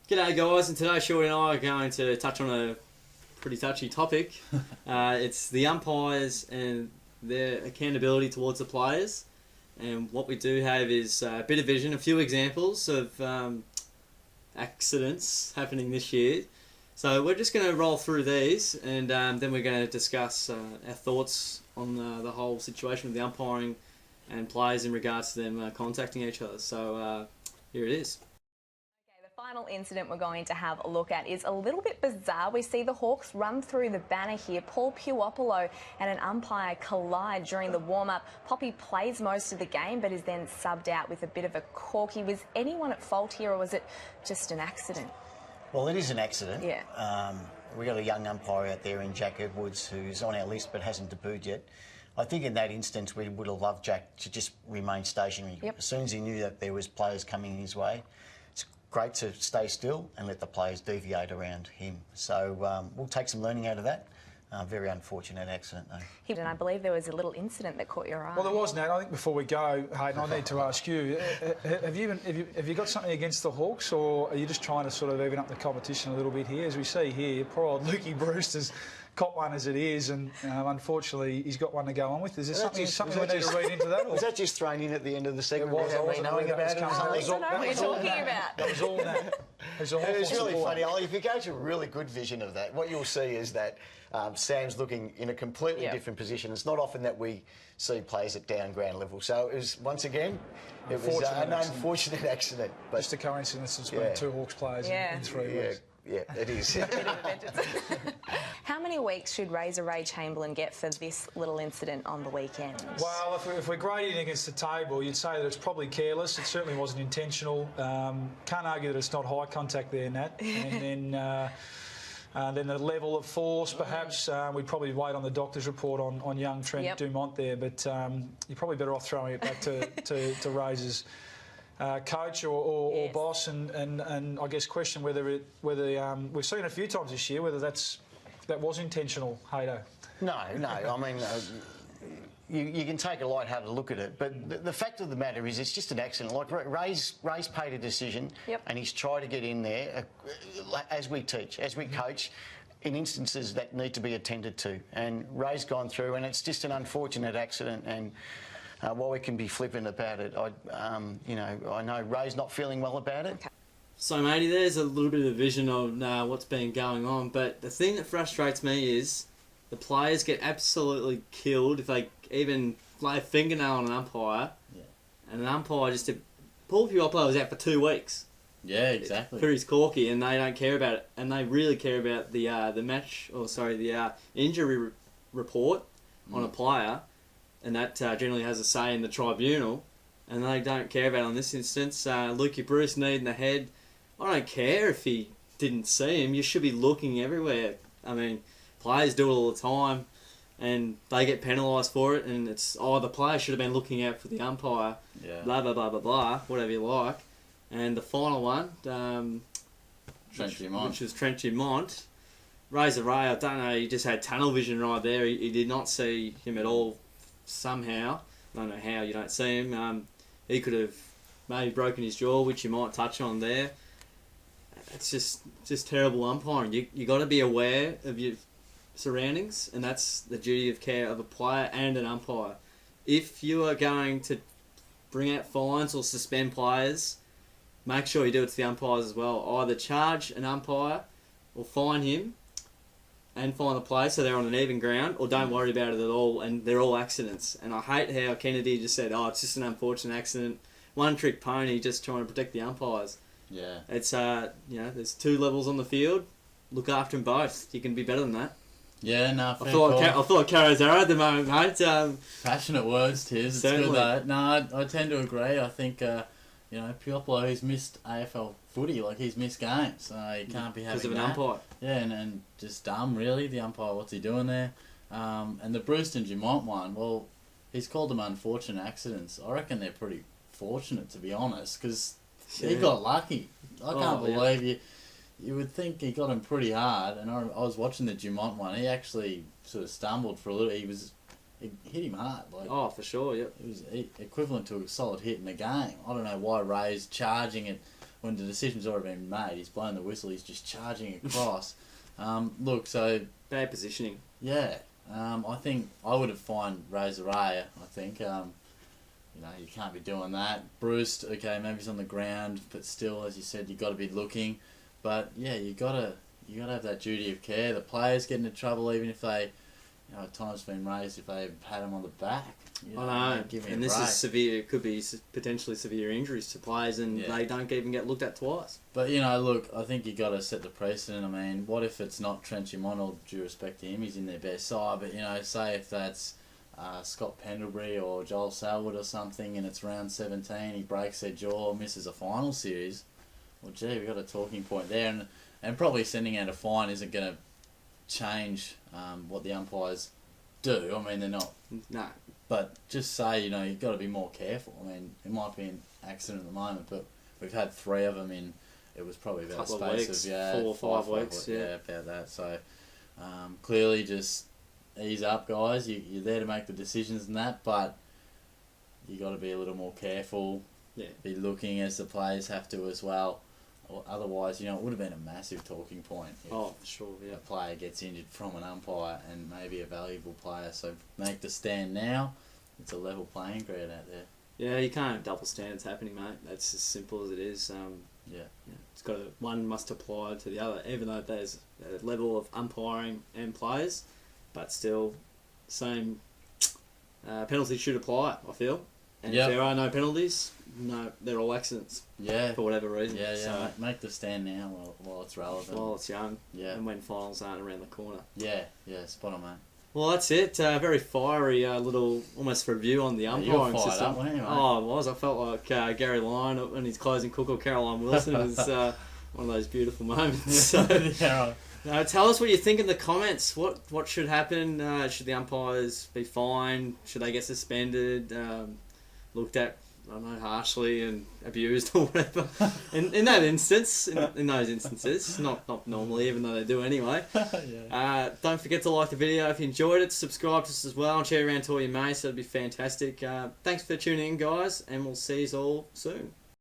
G'day guys, and today Shorty and I are going to touch on a pretty touchy topic. It's the umpires and their accountability towards the players. And what we do have is a bit of vision, a few examples of accidents happening this year. So we're just going to roll through these, and then we're going to discuss our thoughts on the whole situation with the umpiring and players in regards to them contacting each other. So here it is. The final incident we're going to have a look at is a little bit bizarre. We see the Hawks run through the banner here. Paul Puopolo and an umpire collide during the warm-up. Poppy plays most of the game but is then subbed out with a bit of a corky. Was anyone at fault here, or was it just an accident? Well, it is an accident. Yeah. We got a young umpire out there in Jack Edwards who's on our list but hasn't debuted yet. I think in that instance we would have loved Jack to just remain stationary. Yep. As soon as he knew that there was players coming his way, it's great to stay still and let the players deviate around him. So we'll take some learning out of that. Very unfortunate accident, though. And I believe there was a little incident that caught your eye. Well, there was, Nat. I think before we go, Hayden, I need to ask you, have you got something against the Hawks, or are you just trying to sort of even up the competition a little bit here? As we see here, poor old Lukey Brewster's caught one as it is, and unfortunately he's got one to go on with. Is there something we need to read into that? Or? Was that just thrown in at the end of the segment? It was. I wasn't knowing about it. I don't know what you're talking about. That was all Nat. It was really funny, Ollie. If you go to a really good vision of that, what you'll see is that Sam's looking in a completely different position. It's not often that we see players at down ground level. So it was, once again, it was an unfortunate accident. But just a coincidence it's been two Hawks players in 3 weeks. Yeah, it is. How many weeks should Razor Ray Chamberlain get for this little incident on the weekend? Well, if we're grading against the table, you'd say that it's probably careless. It certainly wasn't intentional. Can't argue that it's not high contact there, Nat. And then the level of force, perhaps, we'd probably wait on the doctor's report on young Trent Dumont there. But you're probably better off throwing it back to Razor's coach or boss, and I guess question whether we've seen a few times this year whether that was intentional, Haydo. No. I mean, you can take a light-hearted look at it, but the fact of the matter is it's just an accident. Like Ray's paid a decision, and he's tried to get in there as we teach, as we coach, in instances that need to be attended to. And Ray's gone through, and it's just an unfortunate accident. And while we can be flippant about it, I know Ray's not feeling well about it. Okay. So, matey, there's a little bit of vision of what's been going on, but the thing that frustrates me is the players get absolutely killed if they even lay a fingernail on an umpire, and an umpire just... Paul Puopolo was out for 2 weeks. Yeah, exactly. For his corky, and they don't care about it, and they really care about the injury report on a player, and that generally has a say in the tribunal, and they don't care about it on this instance. Lukey Bruce needing the head. I don't care if he didn't see him. You should be looking everywhere. I mean, players do it all the time, and they get penalised for it, and it's, the player should have been looking out for the umpire, blah, blah, blah, blah, blah, whatever you like. And the final one, which was Trent Dumont, Razor Ray, I don't know, he just had tunnel vision right there. He did not see him at all somehow. I don't know how you don't see him. He could have maybe broken his jaw, which you might touch on there. It's just terrible umpiring. You got to be aware of your surroundings, and that's the duty of care of a player and an umpire. If you are going to bring out fines or suspend players, make sure you do it to the umpires as well. Either charge an umpire or fine him and fine the player so they're on an even ground, or don't worry about it at all, and they're all accidents. And I hate how Kennedy just said, it's just an unfortunate accident. One trick pony, just trying to protect the umpires. Yeah. It's, there's 2 levels on the field. Look after them both. You can be better than that. Yeah, no, I feel like Caro's arrow at the moment, mate. Passionate words, Tiz. It's good though. No, I tend to agree. I think, Puopolo, he's missed AFL footy. Like, he's missed games. So he can't be having because of an umpire. Yeah, and just dumb, really. The umpire, what's he doing there? And the Brewster and Dumont one, well, he's called them unfortunate accidents. I reckon they're pretty fortunate, to be honest, because he got lucky. I can't believe you would think he got him pretty hard, and I was watching the Dumont one. He actually sort of stumbled for a little. It hit him hard. For sure, yep. It was equivalent to a solid hit in the game. I don't know why Ray's charging it when the decision's already been made, he's blown the whistle, he's just charging across. Look, so... Bad positioning. Yeah. I think I would have fined Razor Ray, I think. You can't be doing that. Bruce, okay, maybe he's on the ground, but still, as you said, you've got to be looking. But, yeah, you got to have that duty of care. The players get into trouble even if they... at times been raised if they pat him on the back. I know, and this is severe. It could be potentially severe injuries to players, and they don't even get looked at twice. But look, I think you got to set the precedent. I mean, what if it's not Trent Dumont? All due respect to him, he's in their best side. But say if that's Scott Pendlebury or Joel Selwood or something, and it's round 17, he breaks their jaw, misses a final series. Well, gee, we got a talking point there, and probably sending out a fine isn't going to change what the umpires do. I mean, they're not. No. But just say, you've got to be more careful. I mean, it might be an accident at the moment, but we've had 3 of them in, it was probably about a space of 4 or 5 weeks. Yeah, about that. So, clearly just ease up, guys. You're there to make the decisions and that, but you got to be a little more careful. Yeah. Be looking as the players have to as well. Or otherwise, it would have been a massive talking point. For sure, yeah. A player gets injured from an umpire and maybe a valuable player. So make the stand now. It's a level playing ground out there. Yeah, you can't have double standards happening, mate. That's as simple as it is. It's got one must apply to the other, even though there's a level of umpiring and players, but still, same penalties should apply, I feel. And if there are no penalties, no, they're all accidents. Yeah. For whatever reason. Yeah, So, make the stand now while it's relevant. while it's young. Yeah. And when finals aren't around the corner. Yeah, spot on, mate. Well, that's it. Very fiery little, almost review on the umpiring fired system. up, weren't you, mate? Oh, I was. I felt like Gary Lyon and his closing cook or Caroline Wilson. It was one of those beautiful moments. So, Yeah, right. tell us what you think in the comments. What should happen? Should the umpires be fined? Should they get suspended? Looked at, I don't know, harshly and abused or whatever. In that instance, in those instances, not normally, even though they do anyway. Don't forget to like the video if you enjoyed it. Subscribe to us as well and share around to all your mates. That'd be fantastic. Thanks for tuning in, guys, and we'll see you all soon.